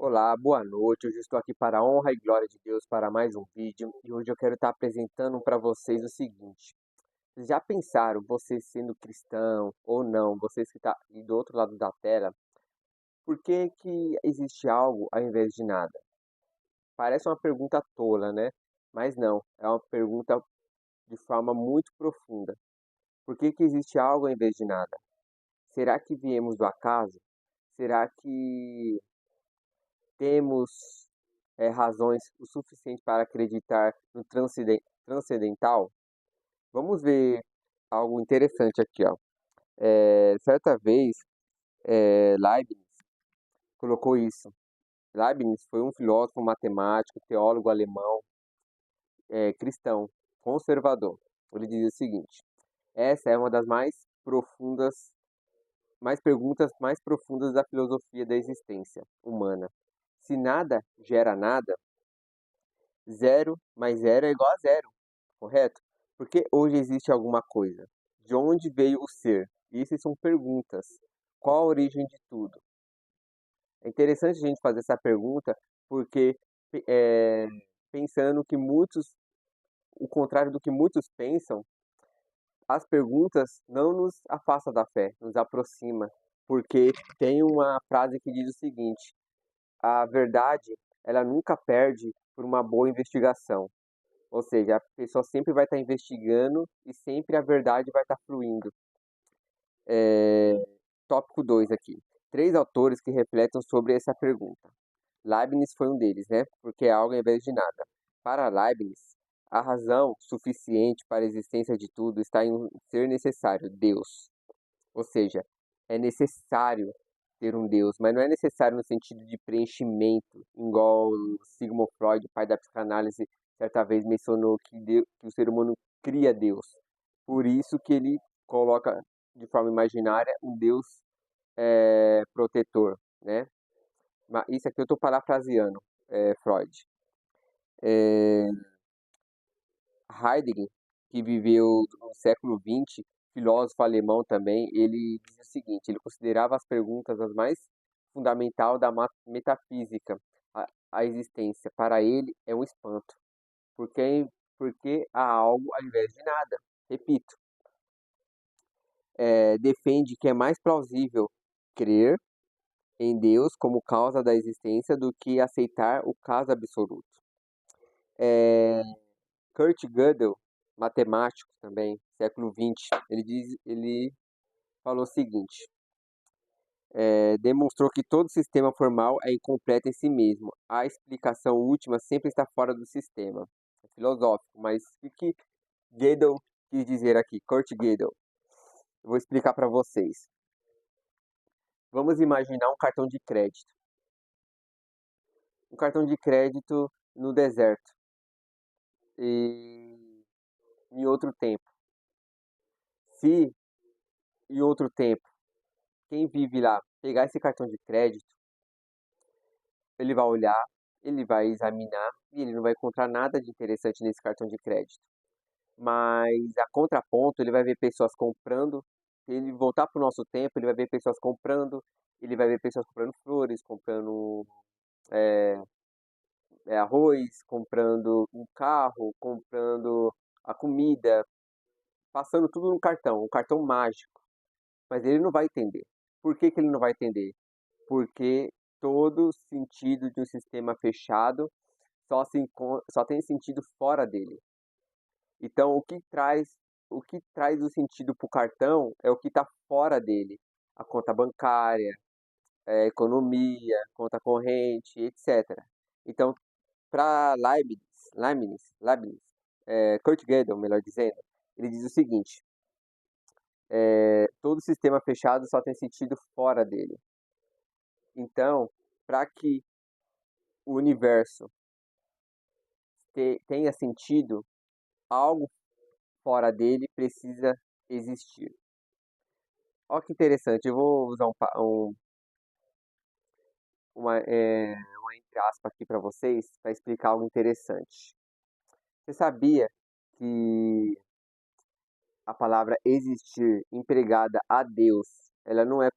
Olá, boa noite. Hoje eu estou aqui para a honra e glória de Deus para mais um vídeo e hoje eu quero estar apresentando para vocês o seguinte. Vocês já pensaram, vocês sendo cristão ou não, vocês que estão aí do outro lado da tela, por que que existe algo ao invés de nada? Parece uma pergunta tola, né? Mas não, é uma pergunta de forma muito profunda. Por que que existe algo ao invés de nada? Será que viemos do acaso? Será que temos razões o suficiente para acreditar no transcendental? Vamos ver algo interessante aqui, ó. Certa vez, Leibniz colocou isso. Leibniz foi um filósofo, matemático, teólogo alemão, cristão, conservador. Ele dizia o seguinte: essa é uma das mais perguntas mais profundas da filosofia da existência humana. Se nada gera nada, zero mais zero é igual a zero, correto? Porque hoje existe alguma coisa. De onde veio o ser? Essas são perguntas. Qual a origem de tudo? É interessante a gente fazer essa pergunta porque é, pensando que o contrário do que muitos pensam, as perguntas não nos afastam da fé, nos aproxima. Porque tem uma frase que diz o seguinte: a verdade, ela nunca perde por uma boa investigação. Ou seja, a pessoa sempre vai estar investigando e sempre a verdade vai estar fluindo. É, Tópico 2 aqui. Três autores que refletem sobre essa pergunta. Leibniz foi um deles, né? Porque é algo ao invés de nada. Para Leibniz, a razão suficiente para a existência de tudo está em um ser necessário, Deus. Ou seja, é necessário ter um Deus, mas não é necessário no sentido de preenchimento, igual Sigmund Freud, pai da psicanálise, certa vez mencionou que o ser humano cria Deus. Por isso que ele coloca de forma imaginária um Deus protetor, né? Mas isso aqui eu estou parafraseando Freud. É, Heidegger, que viveu no século XX, filósofo alemão também, ele diz o seguinte: ele considerava as perguntas as mais fundamentais da metafísica, a existência. Para ele é um espanto, porque há algo ao invés de nada. Repito, defende que é mais plausível crer em Deus como causa da existência do que aceitar o caso absoluto. É, Kurt Gödel, matemático também, século XX, ele falou o seguinte: demonstrou que todo sistema formal é incompleto em si mesmo. A explicação última sempre está fora do sistema. É filosófico, mas o que Gödel quis dizer aqui? Kurt Gödel. Eu vou explicar para vocês. Vamos imaginar um cartão de crédito. Um cartão de crédito no deserto e em outro tempo. Se em outro tempo quem vive lá pegar esse cartão de crédito, ele vai olhar, ele vai examinar e ele não vai encontrar nada de interessante nesse cartão de crédito. Mas a contraponto, ele vai ver pessoas comprando. Se ele voltar para o nosso tempo, ele vai ver pessoas comprando, ele vai ver pessoas comprando flores, comprando arroz, comprando um carro, comprando a comida, passando tudo no cartão, um cartão mágico. Mas ele não vai entender. Por que que ele não vai entender? Porque todo sentido de um sistema fechado só tem sentido fora dele. Então, o que traz o sentido para o cartão é o que está fora dele. A conta bancária, a economia, conta corrente, etc. Então, para Kurt Gödel, melhor dizendo, ele diz o seguinte: todo sistema fechado só tem sentido fora dele. Então, para que o universo tenha sentido, algo fora dele precisa existir. Olha que interessante, eu vou usar uma entre aspas aqui para vocês para explicar algo interessante. Você sabia que a palavra existir empregada a Deus, ela não é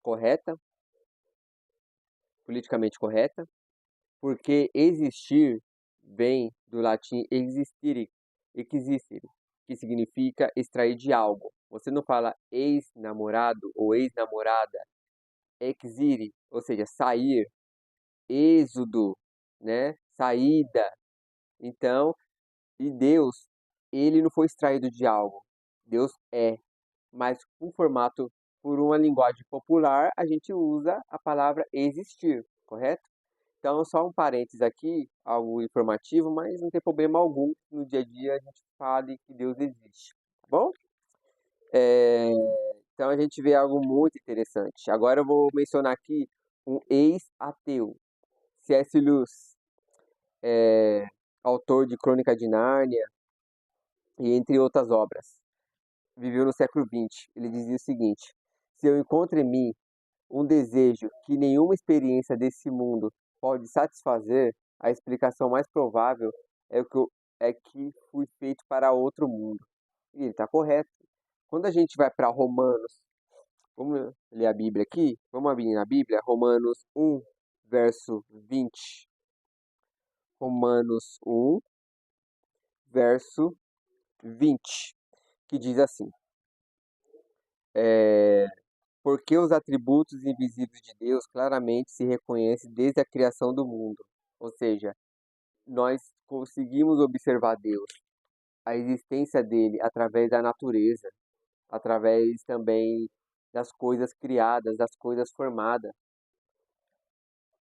correta? politicamente correta, porque existir vem do latim existire, existere, que significa extrair de algo. Você não fala ex-namorado ou ex-namorada, exire, ou seja, sair, êxodo, né? Saída. Então, e Deus, ele não foi extraído de algo. Deus é, mas um formato, por uma linguagem popular, a gente usa a palavra existir, correto? Então, só um parênteses aqui, algo informativo, mas não tem problema algum no dia a dia a gente fale que Deus existe, tá bom? É, então a gente vê algo muito interessante. Agora eu vou mencionar aqui um ex-ateu, C.S. Lewis, é, autor de Crônica de Nárnia e entre outras obras. Viveu no século XX. Ele dizia o seguinte: se eu encontro em mim um desejo que nenhuma experiência desse mundo pode satisfazer, a explicação mais provável é que fui feito para outro mundo. E ele está correto. Quando a gente vai para Romanos, vamos ler a Bíblia aqui? Vamos abrir na Bíblia, Romanos 1, verso 20. Romanos 1, verso 20, que diz assim: é, porque os atributos invisíveis de Deus claramente se reconhecem desde a criação do mundo. Ou seja, nós conseguimos observar Deus, a existência dele através da natureza, através também das coisas criadas, das coisas formadas.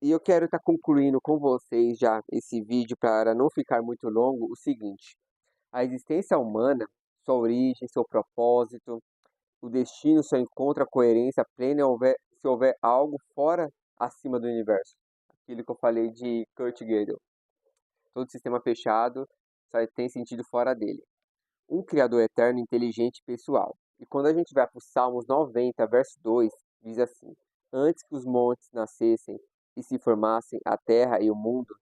E eu quero estar concluindo com vocês já esse vídeo para não ficar muito longo, o seguinte: a existência humana, sua origem, seu propósito, o destino só encontra coerência plena se houver algo fora, acima do universo. Aquilo que eu falei de Kurt Gödel. Todo sistema fechado só tem sentido fora dele. Um Criador eterno, inteligente e pessoal. E quando a gente vai para o Salmos 90, verso 2, diz assim: antes que os montes nascessem e se formassem a terra e o mundo,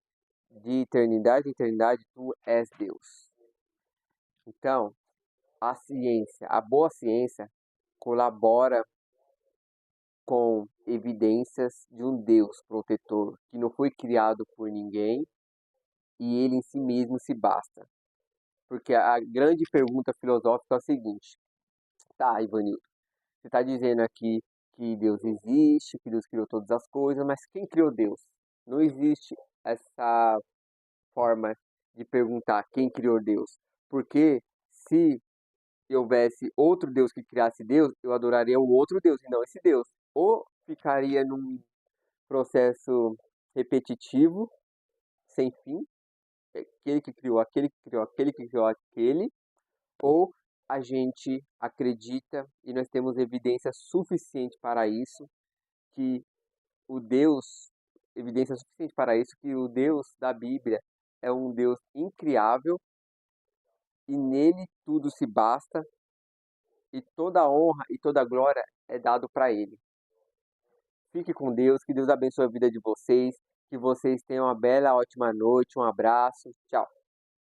de eternidade em eternidade, tu és Deus. Então, a ciência, a boa ciência, colabora com evidências de um Deus protetor que não foi criado por ninguém e ele em si mesmo se basta. Porque a grande pergunta filosófica é o seguinte: tá, Ivanildo, você está dizendo aqui que Deus existe, que Deus criou todas as coisas, mas quem criou Deus? Não existe essa forma de perguntar quem criou Deus. Porque se houvesse outro Deus que criasse Deus, eu adoraria o outro Deus e não esse Deus. Ou ficaria num processo repetitivo, sem fim, aquele que criou aquele que criou aquele que criou aquele, ou a gente acredita e nós temos evidência suficiente para isso, que o Deus, evidência suficiente para isso, que o Deus da Bíblia é um Deus incriável e nele tudo se basta e toda a honra e toda a glória é dado para ele. Fique com Deus, que Deus abençoe a vida de vocês, que vocês tenham uma bela, ótima noite, um abraço, tchau.